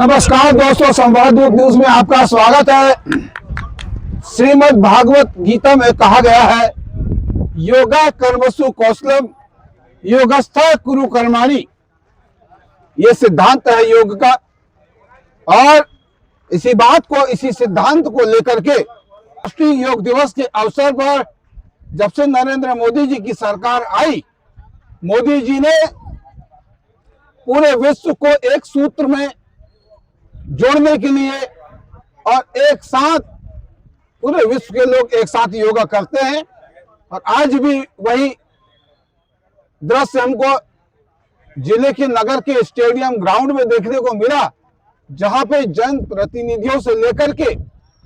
नमस्कार दोस्तों, संवाद न्यूज में आपका स्वागत है। श्रीमद् भागवत गीता में कहा गया है, योगा कर्मसु कौशलम योगस्थ कुरु कर्माणि। ये सिद्धांत है योग का। और इसी सिद्धांत को लेकर के राष्ट्रीय योग दिवस के अवसर पर जब से नरेंद्र मोदी जी की सरकार आई, मोदी जी ने पूरे विश्व को एक सूत्र में जोड़ने के लिए और एक साथ पूरे विश्व के लोग एक साथ योगा करते हैं। और आज भी वही दृश्य हमको जिले के नगर के स्टेडियम ग्राउंड में देखने को मिला, जहां पे जन प्रतिनिधियों से लेकर के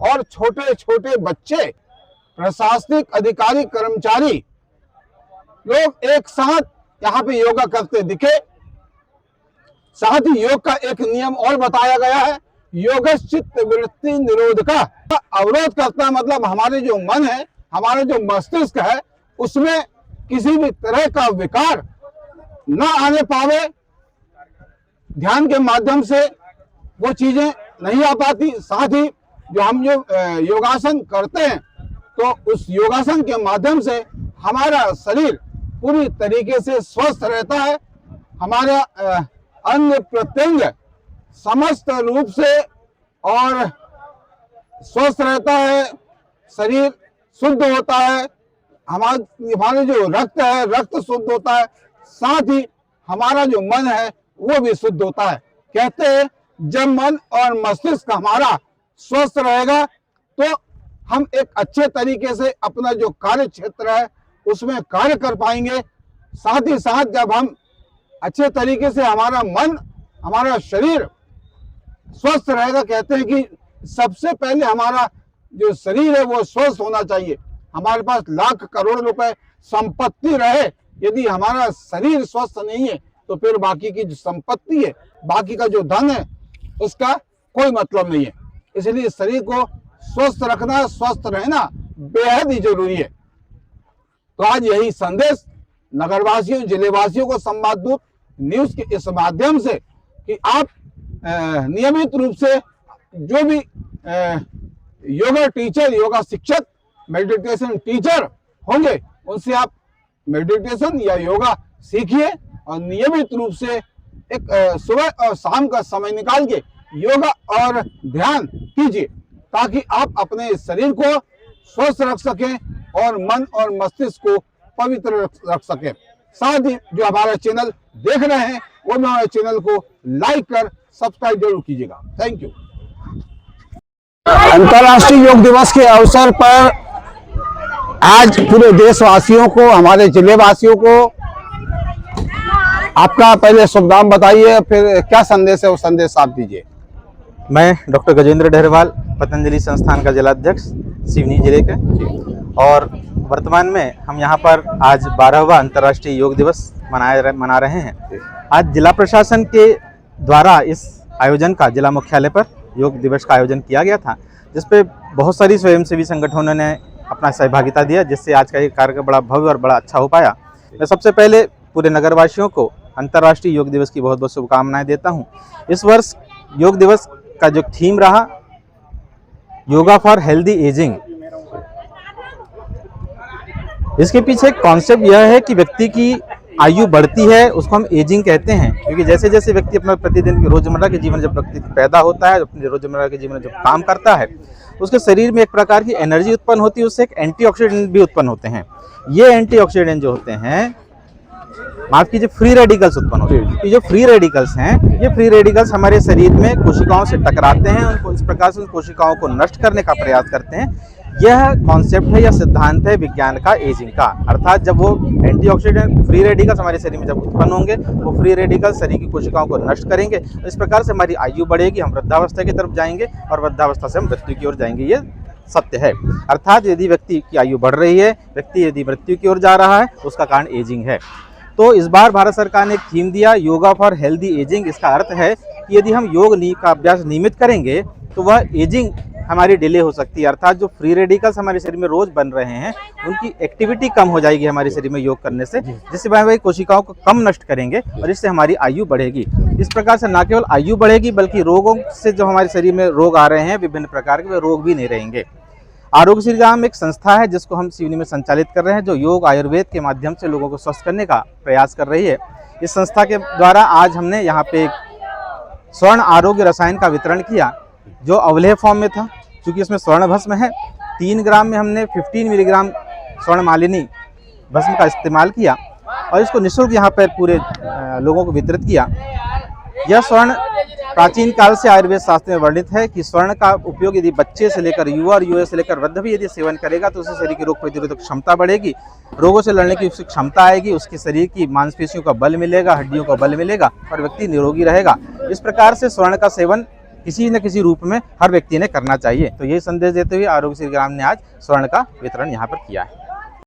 और छोटे छोटे बच्चे, प्रशासनिक अधिकारी, कर्मचारी लोग एक साथ यहाँ पे योगा करते दिखे। साथ ही योग का एक नियम और बताया गया है, योगश्चित्त वृत्ति निरोध का। अवरोध करता मतलब हमारे जो मन है, हमारे जो मस्तिष्क है, उसमें किसी भी तरह का विकार न आने पावे। ध्यान के माध्यम से वो चीजें नहीं आ पाती। साथ ही हम जो योगासन करते हैं, तो उस योगासन के माध्यम से हमारा शरीर पूरी तरीके से स्वस्थ रहता है। हमारा अंग प्रत्यंग समस्त रूप से और स्वस्थ रहता है, शरीर शुद्ध होता है, हमारे जो रक्त है, रक्त शुद्ध होता है। साथ ही हमारा जो मन है वो भी शुद्ध होता है। कहते हैं जब मन और मस्तिष्क हमारा स्वस्थ रहेगा तो हम एक अच्छे तरीके से अपना जो कार्य क्षेत्र है उसमें कार्य कर पाएंगे। साथ ही साथ जब हम अच्छे तरीके से हमारा मन, हमारा शरीर स्वस्थ रहेगा, कहते हैं कि सबसे पहले हमारा जो शरीर है वो स्वस्थ होना चाहिए। हमारे पास लाख करोड़ रुपए संपत्ति रहे, यदि हमारा शरीर स्वस्थ नहीं है तो फिर बाकी की जो संपत्ति है, बाकी का जो धन है, उसका कोई मतलब नहीं है। इसलिए शरीर को स्वस्थ रखना, स्वस्थ रहना बेहद ही जरूरी है। तो आज यही संदेश नगरवासियों, जिलेवासियों को संवाददूत न्यूज के इस माध्यम से कि आप नियमित रूप से जो भी योगा टीचर, योगा शिक्षक, मेडिटेशन टीचर होंगे, उनसे आप मेडिटेशन या योगा सीखिए और नियमित रूप से एक सुबह और शाम का समय निकाल के योगा और ध्यान कीजिए, ताकि आप अपने शरीर को स्वस्थ रख सकें और मन और मस्तिष्क को पवित्र रख सकें। साथ ही जो हमारा चैनल देख रहे हैं वो हमारे चैनल को लाइक कर सब्सक्राइब जरूर कीजिएगा। Thank you. अंतर्राष्ट्रीय योग दिवस के अवसर पर आज पूरे देशवासियों को, हमारे जिले वासियों को आपका पहले शुभ नाम बताइए, फिर क्या संदेश है वो संदेश आप दीजिए। मैं डॉक्टर गजेंद्र डहरवाल, पतंजलि संस्थान का जिलाध्यक्ष सिवनी जिले के, और वर्तमान में हम यहाँ पर आज 12वां अंतर्राष्ट्रीय योग दिवस मना रहे हैं। आज जिला प्रशासन के द्वारा इस आयोजन का जिला मुख्यालय पर योग दिवस का आयोजन किया गया था, जिसपे बहुत सारी स्वयंसेवी संगठनों ने अपना सहभागिता दिया, जिससे आज का ये कार्यक्रम बड़ा भव्य और बड़ा अच्छा हो पाया। मैं सबसे पहले पूरे नगरवासियों को अंतर्राष्ट्रीय योग दिवस की बहुत बहुत शुभकामनाएं देता हूँ। इस वर्ष योग दिवस का जो थीम रहा, योगा फॉर हेल्दी एजिंग। इसके पीछे कॉन्सेप्ट यह है कि व्यक्ति की आयु बढ़ती है, उसको हम एजिंग कहते हैं, क्योंकि जैसे जैसे व्यक्ति अपना प्रतिदिन रोजमर्रा के जीवन जब व्यक्ति पैदा होता है, अपने रोजमर्रा के जीवन में जब काम करता है, उसके शरीर में एक प्रकार की एनर्जी उत्पन्न होती है, उससे एक एंटीऑक्सीडेंट भी उत्पन्न होते हैं। ये एंटीऑक्सीडेंट जो होते हैं, माफ कीजिए, फ्री रेडिकल्स उत्पन्न होते हैं। जो फ्री रेडिकल्स हैं, ये फ्री रेडिकल्स हमारे शरीर में कोशिकाओं से टकराते हैं, उनको इस प्रकार से उन कोशिकाओं को नष्ट करने का प्रयास करते हैं। यह कॉन्सेप्ट है या सिद्धांत है विज्ञान का एजिंग का। अर्थात जब वो एंटीऑक्सीडेंट फ्री रेडिकल्स हमारे शरीर में जब उत्पन्न होंगे, वो फ्री रेडिकल्स शरीर की कोशिकाओं को नष्ट करेंगे। इस प्रकार से हमारी आयु बढ़ेगी, हम वृद्धावस्था की तरफ जाएंगे और वृद्धावस्था से हम मृत्यु की ओर जाएंगे। ये सत्य है। अर्थात यदि व्यक्ति की आयु बढ़ रही है, व्यक्ति यदि मृत्यु की ओर जा रहा है, उसका कारण एजिंग है। तो इस बार भारत सरकार ने एक थीम दिया, योगा फॉर हेल्दी एजिंग। इसका अर्थ है कि यदि हम योग का अभ्यास नियमित करेंगे तो वह एजिंग हमारी डिले हो सकती है, अर्थात जो फ्री रेडिकल्स हमारे शरीर में रोज बन रहे हैं उनकी एक्टिविटी कम हो जाएगी हमारे शरीर में योग करने से, जिससे वह कोशिकाओं को कम नष्ट करेंगे और इससे हमारी आयु बढ़ेगी। इस प्रकार से न केवल आयु बढ़ेगी बल्कि रोगों से जो हमारे शरीर में रोग आ रहे हैं विभिन्न प्रकार के, वे रोग भी नहीं रहेंगे। आरोग्य श्री ग्राम एक संस्था है जिसको हम सिवनी में संचालित कर रहे हैं, जो योग आयुर्वेद के माध्यम से लोगों को स्वस्थ करने का प्रयास कर रही है। इस संस्था के द्वारा आज हमने यहाँ पे स्वर्ण आरोग्य रसायन का वितरण किया, जो अवलेह फॉर्म में था। क्योंकि इसमें स्वर्ण भस्म है, 3 ग्राम में हमने 15 मिलीग्राम स्वर्ण मालिनी भस्म का इस्तेमाल किया और इसको निःशुल्क यहाँ पर पूरे लोगों को वितरित किया। यह स्वर्ण प्राचीन काल से आयुर्वेद शास्त्र में वर्णित है कि स्वर्ण का उपयोग यदि बच्चे से लेकर युवा और युवा से लेकर वृद्ध भी यदि सेवन करेगा तो उससे शरीर की रोग प्रतिरोधक क्षमता बढ़ेगी, रोगों से लड़ने की उसकी क्षमता आएगी, उसके शरीर की मांसपेशियों का बल मिलेगा, हड्डियों का बल मिलेगा और व्यक्ति निरोगी रहेगा। इस प्रकार से स्वर्ण का सेवन किसी न किसी रूप में हर व्यक्ति ने करना चाहिए। तो यही संदेश देते हुए आरोग्य श्री ग्राम ने आज स्वर्ण का वितरण यहाँ पर किया है।